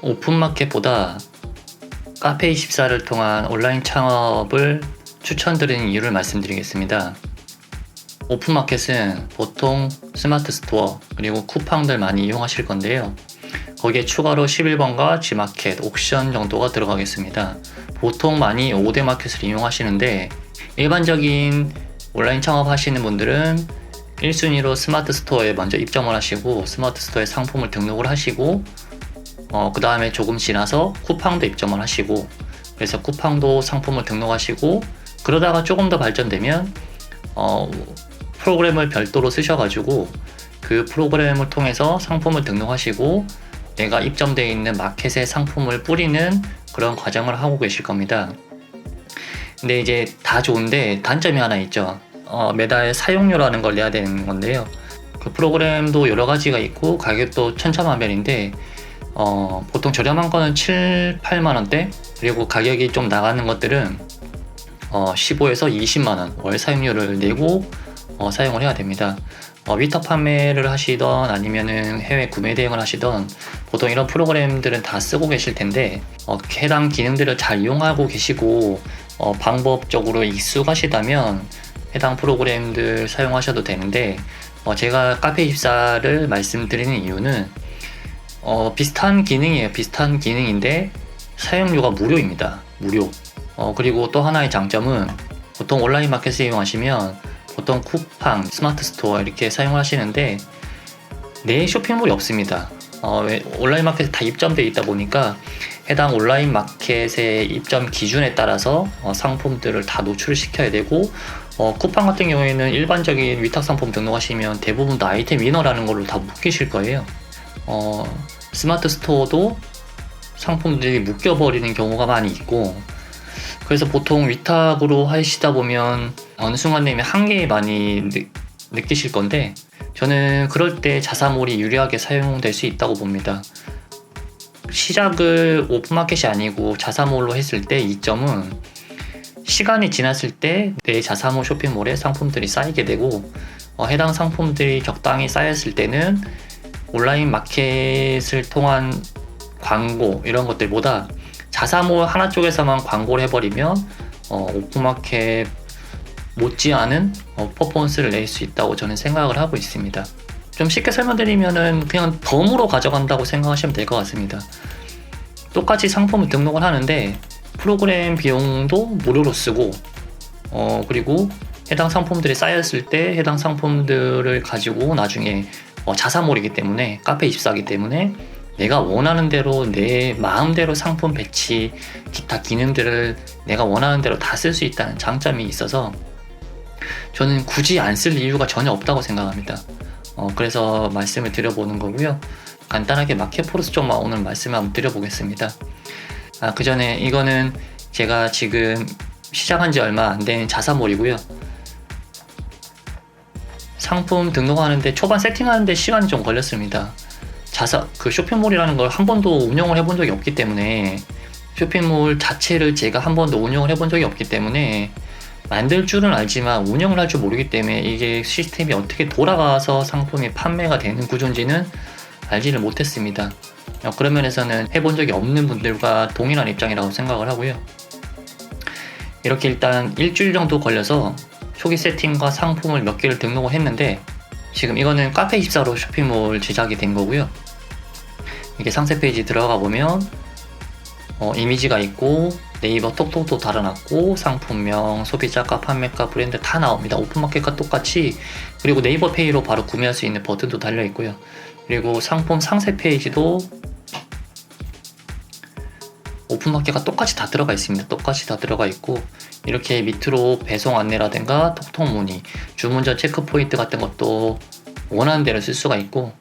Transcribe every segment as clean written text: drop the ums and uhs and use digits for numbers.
오픈마켓보다 카페24를 통한 온라인 창업을 추천드리는 이유를 말씀드리겠습니다. 오픈마켓은 보통 스마트 스토어 그리고 쿠팡들 많이 이용하실 건데요. 거기에 추가로 11번과 G마켓, 옥션 정도가 들어가겠습니다. 보통 많이 5대 마켓을 이용하시는데 일반적인 온라인 창업 하시는 분들은 1순위로 스마트 스토어에 먼저 입점을 하시고 스마트 스토어에 상품을 등록을 하시고 그 다음에 조금 지나서 쿠팡도 입점을 하시고 그래서 쿠팡도 상품을 등록하시고 그러다가 조금 더 발전되면 프로그램을 별도로 쓰셔가지고 그 프로그램을 통해서 상품을 등록하시고 내가 입점되어 있는 마켓에 상품을 뿌리는 그런 과정을 하고 계실 겁니다. 근데 이제 다 좋은데 단점이 하나 있죠. 매달 사용료라는 걸 내야 되는 건데요. 그 프로그램도 여러 가지가 있고 가격도 천차만별인데 보통 저렴한 거는 7, 8만 원대 그리고 가격이 좀 나가는 것들은 15에서 20만 원 월 사용료를 내고 사용을 해야 됩니다. 위탁 판매를 하시던 아니면은 해외 구매 대행을 하시던 보통 이런 프로그램들은 다 쓰고 계실 텐데 해당 기능들을 잘 이용하고 계시고 방법적으로 익숙하시다면 해당 프로그램들 사용하셔도 되는데 제가 카페24를 말씀드리는 이유는 비슷한 기능이에요. 비슷한 기능인데 사용료가 무료입니다. 무료. 그리고 또 하나의 장점은 보통 온라인 마켓을 이용하시면 보통 쿠팡, 스마트 스토어 이렇게 사용하시는데 내 쇼핑몰이 없습니다. 온라인 마켓에 다 입점되어 있다 보니까 해당 온라인 마켓의 입점 기준에 따라서 상품들을 다 노출시켜야 되고 쿠팡 같은 경우에는 일반적인 위탁 상품 등록하시면 대부분 다 아이템 위너라는 걸로 다 묶이실 거예요. 스마트 스토어도 상품들이 묶여버리는 경우가 많이 있고 그래서 보통 위탁으로 하시다 보면 어느 순간 되면 한계에 많이 느끼실 건데 저는 그럴 때 자사몰이 유리하게 사용될 수 있다고 봅니다. 시작을 오픈마켓이 아니고 자사몰로 했을 때 이점은 시간이 지났을 때 내 자사몰 쇼핑몰에 상품들이 쌓이게 되고 해당 상품들이 적당히 쌓였을 때는 온라인 마켓을 통한 광고 이런 것들보다 자사몰 하나 쪽에서만 광고를 해버리면 오픈마켓 못지않은 퍼포먼스를 낼 수 있다고 저는 생각을 하고 있습니다. 좀 쉽게 설명드리면은 그냥 덤으로 가져간다고 생각하시면 될 것 같습니다. 똑같이 상품을 등록을 하는데 프로그램 비용도 무료로 쓰고 그리고 해당 상품들이 쌓였을 때 해당 상품들을 가지고 나중에 자사몰이기 때문에 카페24이기 때문에 내가 원하는 대로 내 마음대로 상품 배치 기타 기능들을 내가 원하는 대로 다 쓸 수 있다는 장점이 있어서 저는 굳이 안 쓸 이유가 전혀 없다고 생각합니다. 그래서 말씀을 드려보는 거고요. 간단하게 마켓포러스 쪽만 오늘 말씀을 한번 드려보겠습니다. 그 전에 이거는 제가 지금 시작한 지 얼마 안 된 자사몰이고요. 상품 등록하는데 초반 세팅하는데 시간이 좀 걸렸습니다. 그 쇼핑몰이라는 걸 한 번도 운영을 해본 적이 없기 때문에 쇼핑몰 자체를 제가 한 번도 운영을 해본 적이 없기 때문에 만들 줄은 알지만 운영을 할 줄 모르기 때문에 이게 시스템이 어떻게 돌아가서 상품이 판매가 되는 구조인지는 알지를 못했습니다. 그런 면에서는 해본 적이 없는 분들과 동일한 입장이라고 생각을 하고요. 이렇게 일단 일주일 정도 걸려서 초기 세팅과 상품을 몇 개를 등록을 했는데 지금 이거는 카페24로 쇼핑몰 제작이 된 거고요. 이게 상세 페이지 들어가 보면 이미지가 있고 네이버 톡톡도 달아놨고 상품명, 소비자가, 판매가, 브랜드 다 나옵니다. 오픈마켓과 똑같이. 그리고 네이버 페이로 바로 구매할 수 있는 버튼도 달려 있고요. 그리고 상품 상세 페이지도 오픈마켓과 똑같이 다 들어가 있습니다. 똑같이 다 들어가 있고 이렇게 밑으로 배송 안내라든가 톡톡 문의, 주문 전 체크 포인트 같은 것도 원하는 대로 쓸 수가 있고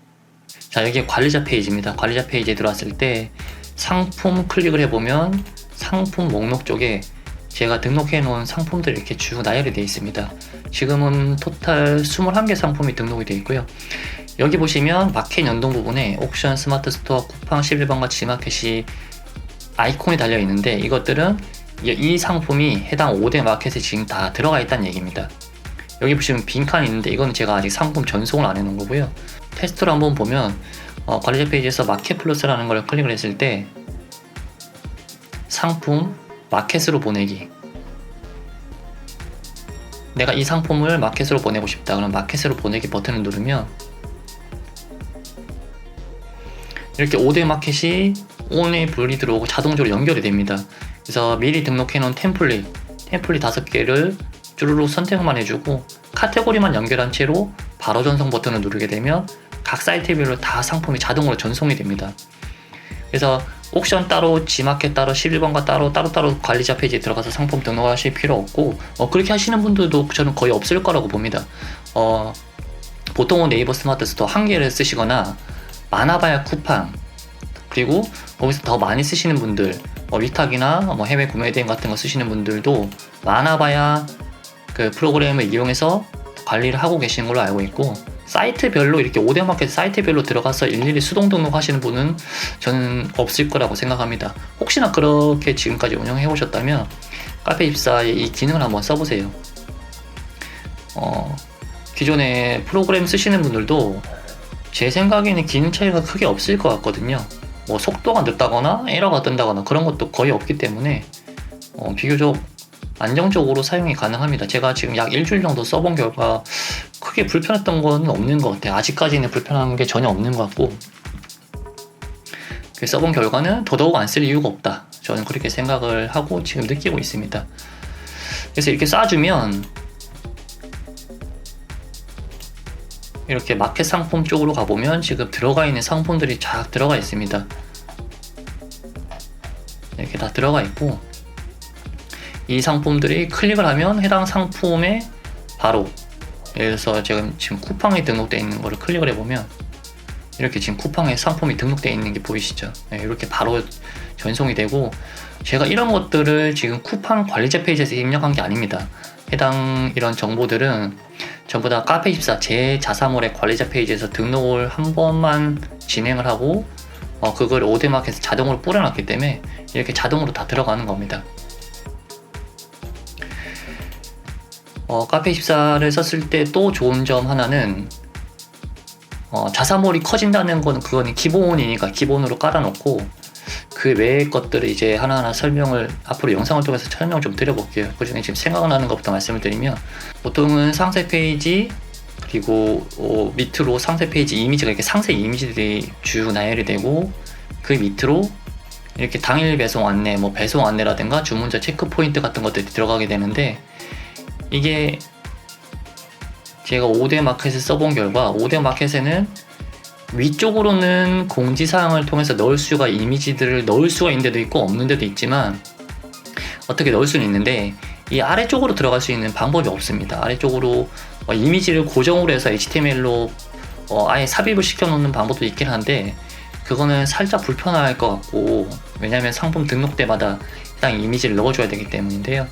자 여기 관리자 페이지입니다. 관리자 페이지에 들어왔을 때 상품 클릭을 해보면 상품 목록 쪽에 제가 등록해 놓은 상품들이 이렇게 쭉 나열이 되어 있습니다. 지금은 토탈 21개 상품이 등록이 되어 있고요. 여기 보시면 마켓 연동 부분에 옥션, 스마트 스토어, 쿠팡, 11번과 G마켓이 아이콘이 달려 있는데 이것들은 이 상품이 해당 5대 마켓에 지금 다 들어가 있다는 얘기입니다. 여기 보시면 빈칸이 있는데 이건 제가 아직 상품 전송을 안 해놓은 거고요. 테스트로 한번 보면 관리자 페이지에서 마켓 플러스라는 걸 클릭을 했을 때 상품 마켓으로 보내기, 내가 이 상품을 마켓으로 보내고 싶다. 그럼 마켓으로 보내기 버튼을 누르면 이렇게 5대 마켓이 온에 불이 들어오고 자동적으로 연결이 됩니다. 그래서 미리 등록해 놓은 템플릿 5개를 쭈루룩 선택만 해주고 카테고리만 연결한 채로 바로 전송 버튼을 누르게 되면 각 사이트별로 다 상품이 자동으로 전송이 됩니다. 그래서 옥션 따로, G마켓 따로, 11번가 따로 관리자 페이지에 들어가서 상품 등록하실 필요 없고, 그렇게 하시는 분들도 저는 거의 없을 거라고 봅니다. 보통은 네이버 스마트 스토어 한 개를 쓰시거나 많아봐야 쿠팡, 그리고 거기서 더 많이 쓰시는 분들, 위탁이나 해외 구매 대행 같은 거 쓰시는 분들도 많아봐야 그 프로그램을 이용해서 관리를 하고 계시는 걸로 알고 있고, 사이트별로 이렇게 5대 마켓 사이트별로 들어가서 일일이 수동 등록하시는 분은 저는 없을 거라고 생각합니다. 혹시나 그렇게 지금까지 운영해 오셨다면 카페24의 이 기능을 한번 써보세요. 기존에 프로그램 쓰시는 분들도 제 생각에는 기능 차이가 크게 없을 것 같거든요. 속도가 늦다거나 에러가 뜬다거나 그런 것도 거의 없기 때문에 비교적 안정적으로 사용이 가능합니다. 제가 지금 약 일주일 정도 써본 결과 크게 불편했던 건 없는 것 같아요. 아직까지는 불편한 게 전혀 없는 것 같고, 써본 결과는 더더욱 안 쓸 이유가 없다. 저는 그렇게 생각을 하고 지금 느끼고 있습니다. 그래서 이렇게 쏴주면 이렇게 마켓 상품 쪽으로 가보면 지금 들어가 있는 상품들이 쫙 들어가 있습니다. 이렇게 다 들어가 있고, 이 상품들이 클릭을 하면 해당 상품에 바로, 예를 들어서 지금 쿠팡에 등록되어 있는 거를 클릭을 해보면 이렇게 지금 쿠팡에 상품이 등록되어 있는 게 보이시죠? 이렇게 바로 전송이 되고, 제가 이런 것들을 지금 쿠팡 관리자 페이지에서 입력한 게 아닙니다. 해당 이런 정보들은 전부 다 카페24 제 자사몰의 관리자 페이지에서 등록을 한 번만 진행을 하고 그걸 오데마켓에서 자동으로 뿌려놨기 때문에 이렇게 자동으로 다 들어가는 겁니다. 카페24를 썼을 때 또 좋은 점 하나는 자사몰이 커진다는 건 그거는 기본이니까 기본으로 깔아놓고, 그 외의 것들을 이제 하나하나 설명을 앞으로 영상을 통해서 설명을 좀 드려볼게요. 그 중에 지금 생각나는 것부터 말씀을 드리면, 보통은 상세 페이지 그리고 밑으로 상세 페이지 이미지가 이렇게 상세 이미지들이 쭉 나열이 되고, 그 밑으로 이렇게 당일 배송 안내, 배송 안내라든가 주문자 체크 포인트 같은 것들이 들어가게 되는데, 이게 제가 5대 마켓을 써본 결과 5대 마켓에는 위쪽으로는 공지사항을 통해서 넣을 수가, 이미지들을 넣을 수가 있는 데도 있고 없는 데도 있지만 어떻게 넣을 수는 있는데, 이 아래쪽으로 들어갈 수 있는 방법이 없습니다. 아래쪽으로 이미지를 고정으로 해서 HTML로 아예 삽입을 시켜 놓는 방법도 있긴 한데, 그거는 살짝 불편할 것 같고, 왜냐하면 상품 등록 때마다 해당 이미지를 넣어줘야 되기 때문인데요.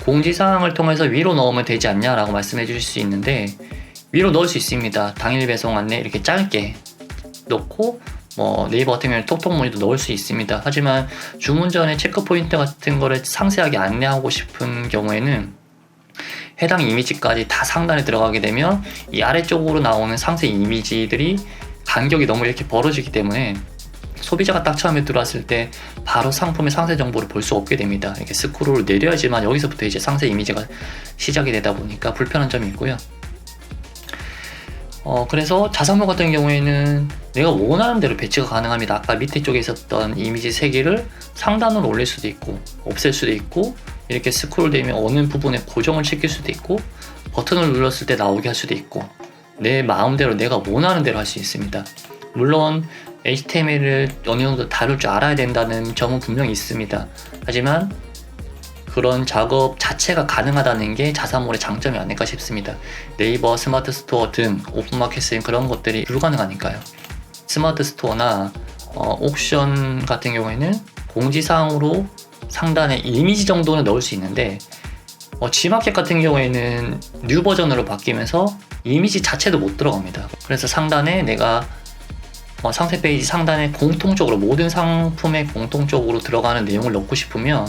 공지사항을 통해서 위로 넣으면 되지 않냐 라고 말씀해 주실 수 있는데, 위로 넣을 수 있습니다. 당일 배송 안내 이렇게 짧게 넣고, 네이버 같은 경우는 톡톡 문의도 넣을 수 있습니다. 하지만 주문 전에 체크 포인트 같은 거를 상세하게 안내하고 싶은 경우에는 해당 이미지까지 다 상단에 들어가게 되면 이 아래쪽으로 나오는 상세 이미지들이 간격이 너무 이렇게 벌어지기 때문에 소비자가 딱 처음에 들어왔을 때 바로 상품의 상세 정보를 볼 수 없게 됩니다. 이렇게 스크롤을 내려야지만 여기서부터 이제 상세 이미지가 시작이 되다 보니까 불편한 점이 있고요. 그래서 자사몰 같은 경우에는 내가 원하는 대로 배치가 가능합니다. 아까 밑에 쪽에 있었던 이미지 3개를 상단으로 올릴 수도 있고, 없앨 수도 있고, 이렇게 스크롤 되면 어느 부분에 고정을 시킬 수도 있고, 버튼을 눌렀을 때 나오게 할 수도 있고, 내 마음대로 내가 원하는 대로 할 수 있습니다. 물론 HTML을 어느 정도 다룰 줄 알아야 된다는 점은 분명히 있습니다. 하지만 그런 작업 자체가 가능하다는 게 자사몰의 장점이 아닐까 싶습니다. 네이버 스마트 스토어 등 오픈마켓은 그런 것들이 불가능하니까요. 스마트 스토어나 옥션 같은 경우에는 공지사항으로 상단에 이미지 정도는 넣을 수 있는데, G마켓 같은 경우에는 뉴 버전으로 바뀌면서 이미지 자체도 못 들어갑니다. 그래서 상단에 내가 상세 페이지 상단에 공통적으로 모든 상품에 공통적으로 들어가는 내용을 넣고 싶으면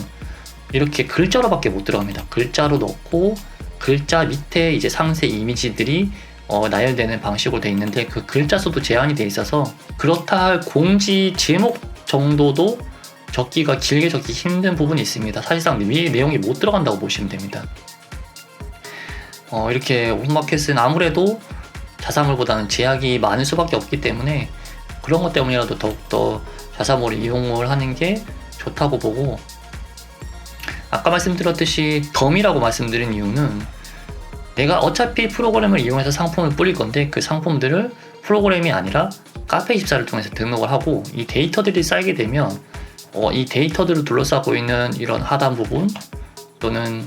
이렇게 글자로밖에 못 들어갑니다. 글자로 넣고 글자 밑에 이제 상세 이미지들이 나열되는 방식으로 되어 있는데 그 글자 수도 제한이 되어 있어서 그렇다 할 공지 제목 정도도 적기가 길게 적기 힘든 부분이 있습니다. 사실상 위에 내용이 못 들어간다고 보시면 됩니다. 이렇게 오픈마켓은 아무래도 자사몰보다는 제약이 많을 수밖에 없기 때문에 그런 것 때문이라도 더욱더 자사몰을 이용을 하는 게 좋다고 보고, 아까 말씀드렸듯이 덤이라고 말씀드린 이유는 내가 어차피 프로그램을 이용해서 상품을 뿌릴 건데 그 상품들을 프로그램이 아니라 카페24를 통해서 등록을 하고 이 데이터들이 쌓이게 되면 이 데이터들을 둘러싸고 있는 이런 하단 부분 또는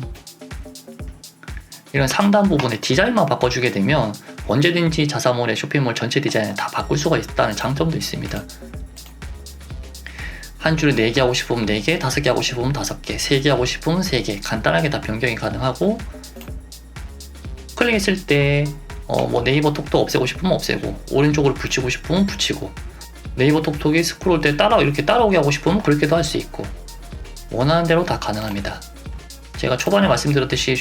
이런 상단 부분의 디자인만 바꿔주게 되면 언제든지 자사몰의 쇼핑몰 전체 디자인을 다 바꿀 수가 있다는 장점도 있습니다. 한 줄에 4개 하고 싶으면 4개, 5개 하고 싶으면 5개, 3개 하고 싶으면 3개 간단하게 다 변경이 가능하고, 클릭했을 때 뭐 네이버 톡톡 없애고 싶으면 없애고, 오른쪽으로 붙이고 싶으면 붙이고, 네이버 톡톡이 스크롤 때 이렇게 따라오게 하고 싶으면 그렇게도 할 수 있고, 원하는 대로 다 가능합니다. 제가 초반에 말씀드렸듯이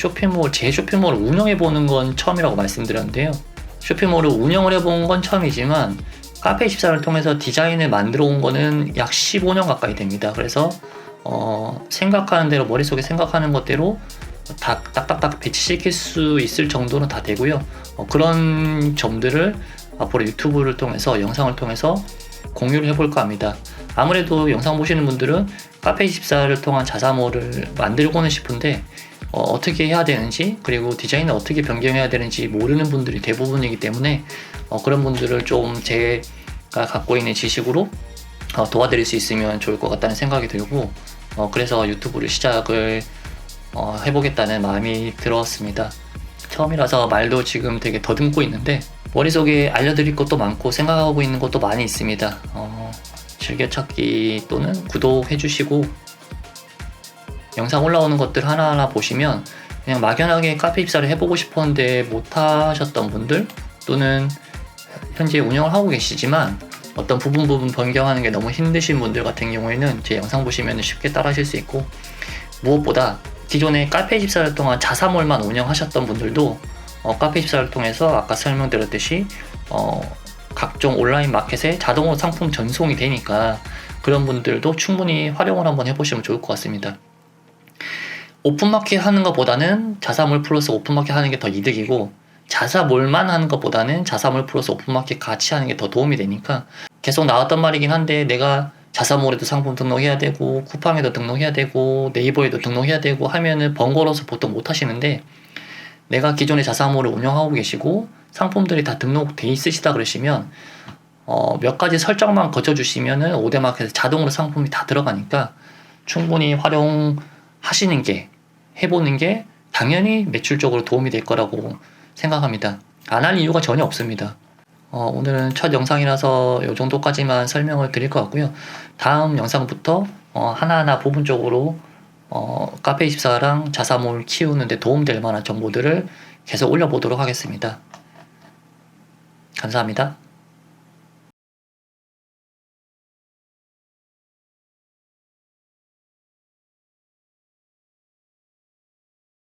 제 쇼핑몰을 운영해보는 건 처음이라고 말씀드렸는데요. 쇼핑몰을 운영을 해본 건 처음이지만 카페24를 통해서 디자인을 만들어 온 거는 약 15년 가까이 됩니다. 그래서 생각하는 대로, 머릿속에 생각하는 것대로 다 딱딱딱 배치시킬 수 있을 정도는 다 되고요. 그런 점들을 앞으로 유튜브를 통해서, 영상을 통해서 공유를 해볼까 합니다. 아무래도 영상 보시는 분들은 카페24를 통한 자사몰을 만들고는 싶은데 어떻게 해야 되는지, 그리고 디자인을 어떻게 변경해야 되는지 모르는 분들이 대부분이기 때문에 그런 분들을 좀 제가 갖고 있는 지식으로 도와드릴 수 있으면 좋을 것 같다는 생각이 들고, 그래서 유튜브를 시작을 해보겠다는 마음이 들었습니다. 처음이라서 말도 지금 되게 더듬고 있는데 머릿속에 알려드릴 것도 많고 생각하고 있는 것도 많이 있습니다. 즐겨찾기 또는 구독해주시고 영상 올라오는 것들 하나하나 보시면 그냥 막연하게 카페24를 해보고 싶었는데 못하셨던 분들, 또는 현재 운영을 하고 계시지만 어떤 부분 변경하는 게 너무 힘드신 분들 같은 경우에는 제 영상 보시면 쉽게 따라 하실 수 있고, 무엇보다 기존에 카페24를 통한 자사몰만 운영하셨던 분들도 카페24를 통해서 아까 설명드렸듯이 각종 온라인 마켓에 자동으로 상품 전송이 되니까 그런 분들도 충분히 활용을 한번 해보시면 좋을 것 같습니다. 오픈마켓 하는 것보다는 자사몰 플러스 오픈마켓 하는 게 더 이득이고, 자사몰만 하는 것보다는 자사몰 플러스 오픈마켓 같이 하는 게 더 도움이 되니까, 계속 나왔던 말이긴 한데 내가 자사몰에도 상품 등록해야 되고 쿠팡에도 등록해야 되고 네이버에도 등록해야 되고 하면은 번거로워서 보통 못 하시는데, 내가 기존에 자사몰을 운영하고 계시고 상품들이 다 등록돼 있으시다 그러시면 몇 가지 설정만 거쳐주시면은 오데마켓에 자동으로 상품이 다 들어가니까 충분히 활용하시는 게, 해보는 게 당연히 매출적으로 도움이 될 거라고 생각합니다. 안 할 이유가 전혀 없습니다. 오늘은 첫 영상이라서 이 정도까지만 설명을 드릴 것 같고요. 다음 영상부터 하나하나 부분적으로 카페24랑 자사몰 키우는 데 도움될 만한 정보들을 계속 올려보도록 하겠습니다. 감사합니다.